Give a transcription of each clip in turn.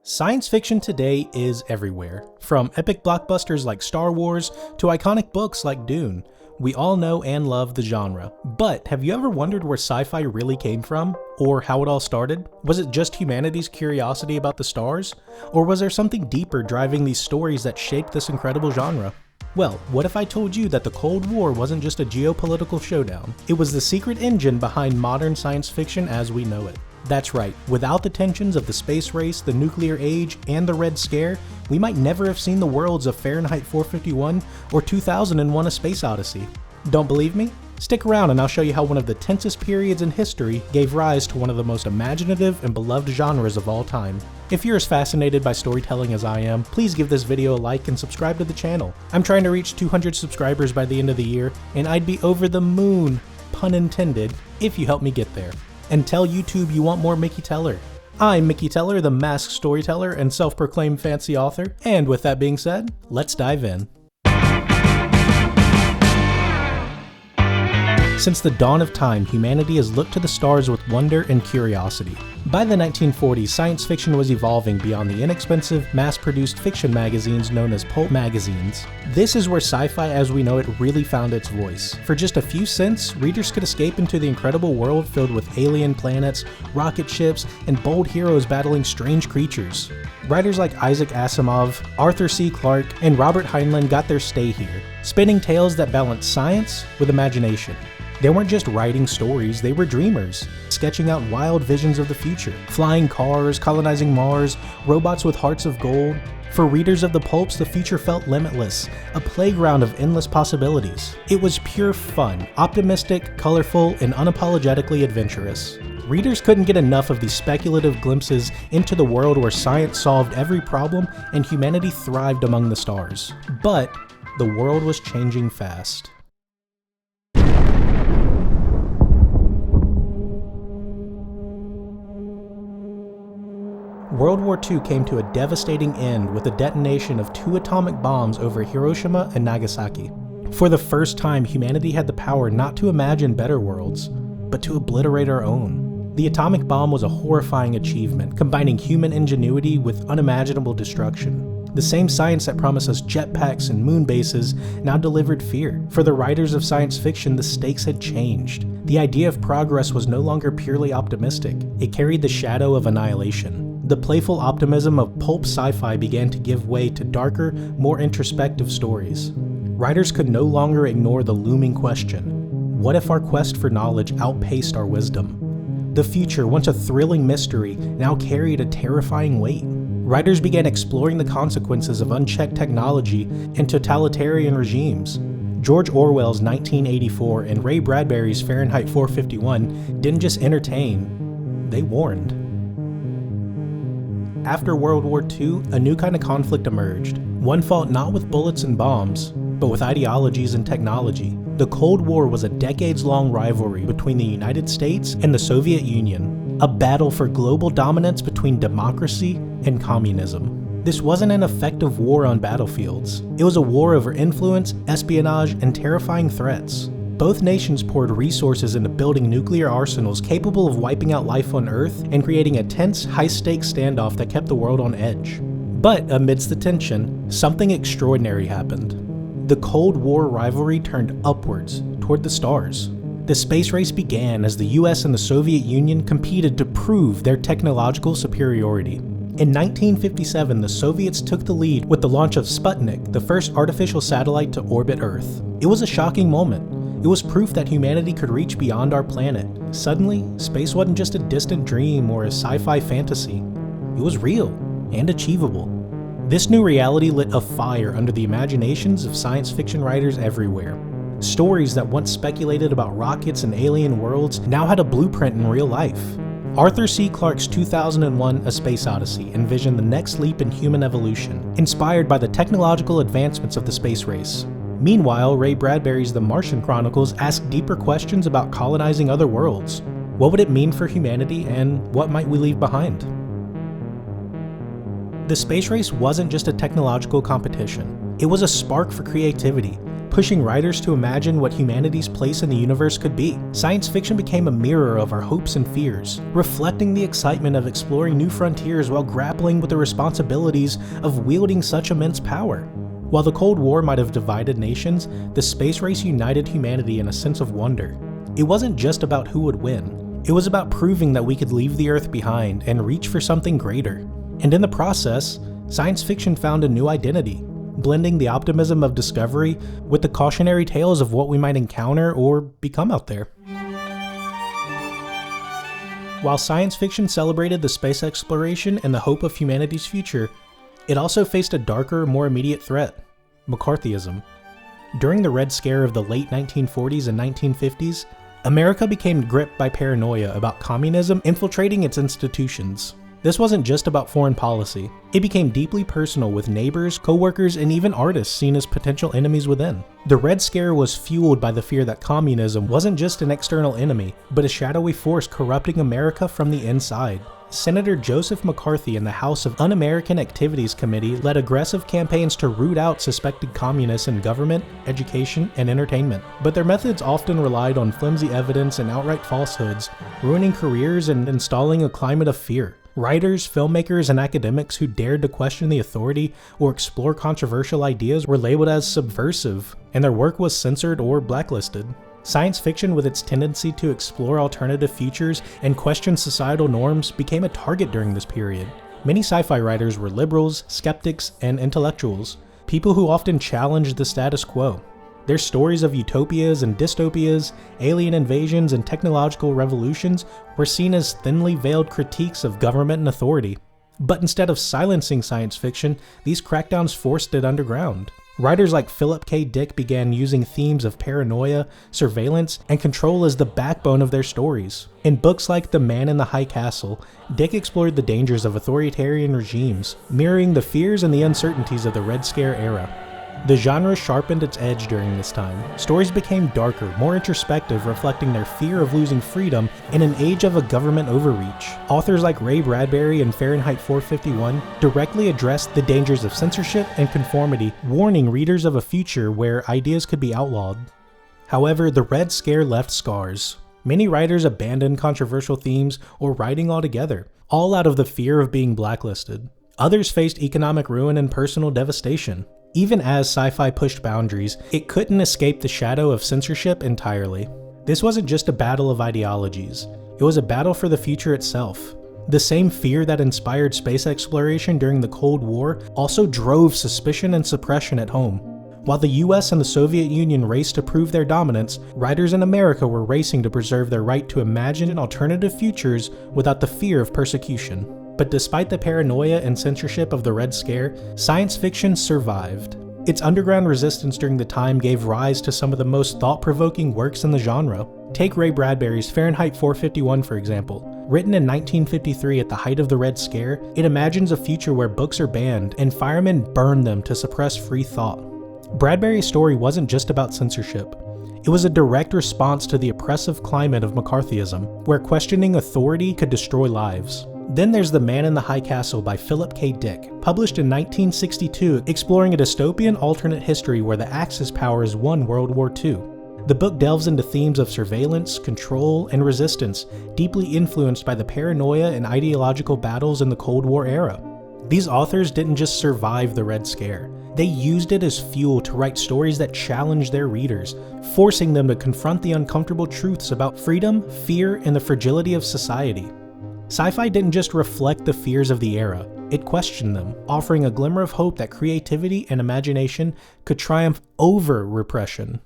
Science fiction today is everywhere. From epic blockbusters like Star Wars to iconic books like Dune. We all know and love the genre. But have you ever wondered where sci-fi really came from? Or how it all started? Was it just humanity's curiosity about the stars? Or was there something deeper driving these stories that shaped this incredible genre? Well, what if I told you that the Cold War wasn't just a geopolitical showdown? It was the secret engine behind modern science fiction as we know it. That's right, without the tensions of the space race, the nuclear age, and the Red Scare, we might never have seen the worlds of Fahrenheit 451 or 2001: A Space Odyssey. Don't believe me? Stick around and I'll show you how one of the tensest periods in history gave rise to one of the most imaginative and beloved genres of all time. If you're as fascinated by storytelling as I am, please give this video a like and subscribe to the channel. I'm trying to reach 200 subscribers by the end of the year, and I'd be over the moon, pun intended, if you help me get there. And tell YouTube you want more Mickey Teller. I'm Mickey Teller, the masked storyteller and self-proclaimed fancy author, and with that being said, let's dive in. Since the dawn of time, humanity has looked to the stars with wonder and curiosity. By the 1940s, science fiction was evolving beyond the inexpensive, mass-produced fiction magazines known as pulp magazines. This is where sci-fi as we know it really found its voice. For just a few cents, readers could escape into the incredible world filled with alien planets, rocket ships, and bold heroes battling strange creatures. Writers like Isaac Asimov, Arthur C. Clarke, and Robert Heinlein got their stay here, spinning tales that balance science with imagination. They weren't just writing stories, they were dreamers, sketching out wild visions of the future. Flying cars, colonizing Mars, robots with hearts of gold. For readers of the pulps, the future felt limitless, a playground of endless possibilities. It was pure fun, optimistic, colorful, and unapologetically adventurous. Readers couldn't get enough of these speculative glimpses into the world where science solved every problem and humanity thrived among the stars. But the world was changing fast. World War II came to a devastating end with the detonation of 2 atomic bombs over Hiroshima and Nagasaki. For the first time, humanity had the power not to imagine better worlds, but to obliterate our own. The atomic bomb was a horrifying achievement, combining human ingenuity with unimaginable destruction. The same science that promised us jetpacks and moon bases now delivered fear. For the writers of science fiction, the stakes had changed. The idea of progress was no longer purely optimistic. It carried the shadow of annihilation. The playful optimism of pulp sci-fi began to give way to darker, more introspective stories. Writers could no longer ignore the looming question: what if our quest for knowledge outpaced our wisdom? The future, once a thrilling mystery, now carried a terrifying weight. Writers began exploring the consequences of unchecked technology and totalitarian regimes. George Orwell's 1984 and Ray Bradbury's Fahrenheit 451 didn't just entertain, they warned. After World War II, a new kind of conflict emerged. One fought not with bullets and bombs, but with ideologies and technology. The Cold War was a decades-long rivalry between the United States and the Soviet Union, a battle for global dominance between democracy and communism. This wasn't an effective war on battlefields. It was a war over influence, espionage, and terrifying threats. Both nations poured resources into building nuclear arsenals capable of wiping out life on Earth and creating a tense, high-stakes standoff that kept the world on edge. But amidst the tension, something extraordinary happened. The Cold War rivalry turned upwards, toward the stars. The space race began as the US and the Soviet Union competed to prove their technological superiority. In 1957, the Soviets took the lead with the launch of Sputnik, the first artificial satellite to orbit Earth. It was a shocking moment. It was proof that humanity could reach beyond our planet. Suddenly, space wasn't just a distant dream or a sci-fi fantasy. It was real and achievable. This new reality lit a fire under the imaginations of science fiction writers everywhere. Stories that once speculated about rockets and alien worlds now had a blueprint in real life. Arthur C. Clarke's 2001: A Space Odyssey envisioned the next leap in human evolution, inspired by the technological advancements of the space race. Meanwhile, Ray Bradbury's The Martian Chronicles asked deeper questions about colonizing other worlds. What would it mean for humanity, and what might we leave behind? The space race wasn't just a technological competition. It was a spark for creativity. pushing writers to imagine what humanity's place in the universe could be. Science fiction became a mirror of our hopes and fears, reflecting the excitement of exploring new frontiers while grappling with the responsibilities of wielding such immense power. While the Cold War might have divided nations, the space race united humanity in a sense of wonder. It wasn't just about who would win. It was about proving that we could leave the Earth behind and reach for something greater. And in the process, science fiction found a new identity, blending the optimism of discovery with the cautionary tales of what we might encounter or become out there. While science fiction celebrated the space exploration and the hope of humanity's future, it also faced a darker, more immediate threat: McCarthyism. During the Red Scare of the late 1940s and 1950s, America became gripped by paranoia about communism infiltrating its institutions. This wasn't just about foreign policy. It became deeply personal, with neighbors, co-workers, and even artists seen as potential enemies within. The Red Scare was fueled by the fear that communism wasn't just an external enemy, but a shadowy force corrupting America from the inside. Senator Joseph McCarthy and the House of Un-American Activities Committee led aggressive campaigns to root out suspected communists in government, education, and entertainment. But their methods often relied on flimsy evidence and outright falsehoods, ruining careers and installing a climate of fear. Writers, filmmakers, and academics who dared to question the authority or explore controversial ideas were labeled as subversive, and their work was censored or blacklisted. Science fiction, with its tendency to explore alternative futures and question societal norms, became a target during this period. Many sci-fi writers were liberals, skeptics, and intellectuals, people who often challenged the status quo. Their stories of utopias and dystopias, alien invasions, and technological revolutions were seen as thinly veiled critiques of government and authority. But instead of silencing science fiction, these crackdowns forced it underground. Writers like Philip K. Dick began using themes of paranoia, surveillance, and control as the backbone of their stories. In books like The Man in the High Castle, Dick explored the dangers of authoritarian regimes, mirroring the fears and the uncertainties of the Red Scare era. The genre sharpened its edge during this time. Stories became darker, more introspective, reflecting their fear of losing freedom in an age of a government overreach. Authors like Ray Bradbury and Fahrenheit 451 directly addressed the dangers of censorship and conformity, warning readers of a future where ideas could be outlawed. However, the Red Scare left scars. Many writers abandoned controversial themes or writing altogether, all out of the fear of being blacklisted. Others faced economic ruin and personal devastation. Even as sci-fi pushed boundaries, it couldn't escape the shadow of censorship entirely. This wasn't just a battle of ideologies, it was a battle for the future itself. The same fear that inspired space exploration during the Cold War also drove suspicion and suppression at home. While the US and the Soviet Union raced to prove their dominance, writers in America were racing to preserve their right to imagine alternative futures without the fear of persecution. But despite the paranoia and censorship of the Red Scare, science fiction survived. Its underground resistance during the time gave rise to some of the most thought-provoking works in the genre. Take Ray Bradbury's Fahrenheit 451, for example. Written in 1953 at the height of the Red Scare, it imagines a future where books are banned and firemen burn them to suppress free thought. Bradbury's story wasn't just about censorship. It was a direct response to the oppressive climate of McCarthyism, where questioning authority could destroy lives. Then there's The Man in the High Castle by Philip K. Dick, published in 1962, exploring a dystopian alternate history where the Axis powers won World War II. The book delves into themes of surveillance, control, and resistance, deeply influenced by the paranoia and ideological battles in the Cold War era. These authors didn't just survive the Red Scare. They used it as fuel to write stories that challenged their readers, forcing them to confront the uncomfortable truths about freedom, fear, and the fragility of society. Sci-fi didn't just reflect the fears of the era, it questioned them, offering a glimmer of hope that creativity and imagination could triumph over repression.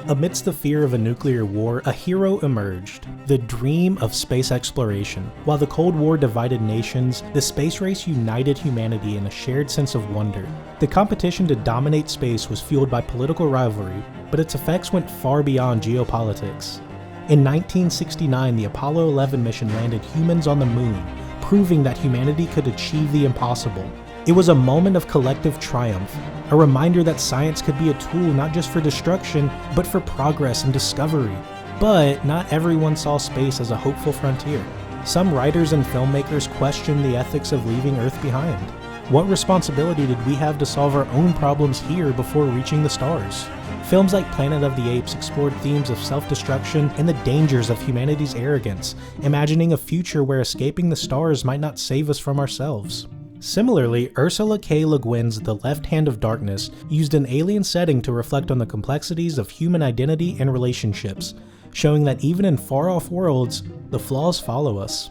Amidst the fear of a nuclear war, a hero emerged, the dream of space exploration. While the Cold War divided nations, the space race united humanity in a shared sense of wonder. The competition to dominate space was fueled by political rivalry, but its effects went far beyond geopolitics. In 1969, the Apollo 11 mission landed humans on the moon, proving that humanity could achieve the impossible. It was a moment of collective triumph, a reminder that science could be a tool not just for destruction, but for progress and discovery. But not everyone saw space as a hopeful frontier. Some writers and filmmakers questioned the ethics of leaving Earth behind. What responsibility did we have to solve our own problems here before reaching the stars? Films like Planet of the Apes explored themes of self-destruction and the dangers of humanity's arrogance, imagining a future where escaping the stars might not save us from ourselves. Similarly, Ursula K. Le Guin's The Left Hand of Darkness used an alien setting to reflect on the complexities of human identity and relationships, showing that even in far-off worlds, the flaws follow us.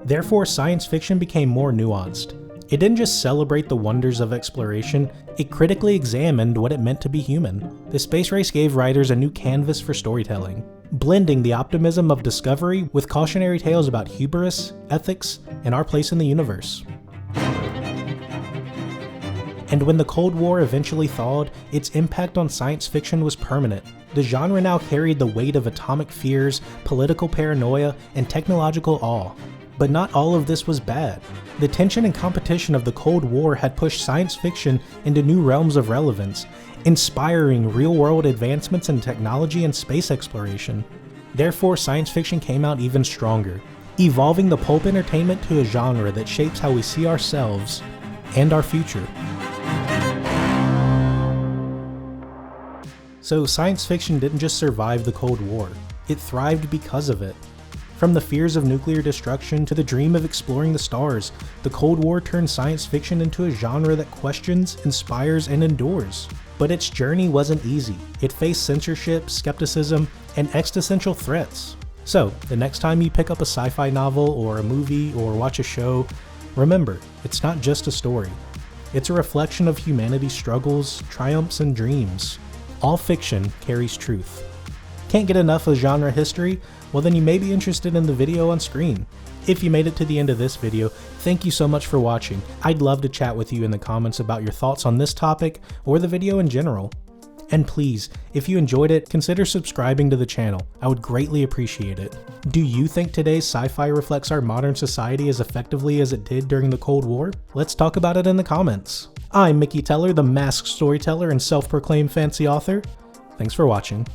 Therefore, science fiction became more nuanced. It didn't just celebrate the wonders of exploration, it critically examined what it meant to be human. The space race gave writers a new canvas for storytelling, blending the optimism of discovery with cautionary tales about hubris, ethics, and our place in the universe. And when the Cold War eventually thawed, its impact on science fiction was permanent. The genre now carried the weight of atomic fears, political paranoia, and technological awe. But not all of this was bad. The tension and competition of the Cold War had pushed science fiction into new realms of relevance, inspiring real-world advancements in technology and space exploration. Therefore, science fiction came out even stronger, evolving the pulp entertainment to a genre that shapes how we see ourselves and our future. So science fiction didn't just survive the Cold War, it thrived because of it. From the fears of nuclear destruction to the dream of exploring the stars, the Cold War turned science fiction into a genre that questions, inspires, and endures. But its journey wasn't easy. It faced censorship, skepticism, and existential threats. So, the next time you pick up a sci-fi novel or a movie or watch a show, remember, it's not just a story. It's a reflection of humanity's struggles, triumphs, and dreams. All fiction carries truth. Can't get enough of genre history? Well, then you may be interested in the video on screen. If you made it to the end of this video, thank you so much for watching. I'd love to chat with you in the comments about your thoughts on this topic or the video in general. And please, if you enjoyed it, consider subscribing to the channel. I would greatly appreciate it. Do you think today's sci-fi reflects our modern society as effectively as it did during the Cold War? Let's talk about it in the comments. I'm Mickey Teller, the masked storyteller and self-proclaimed fancy author. Thanks for watching.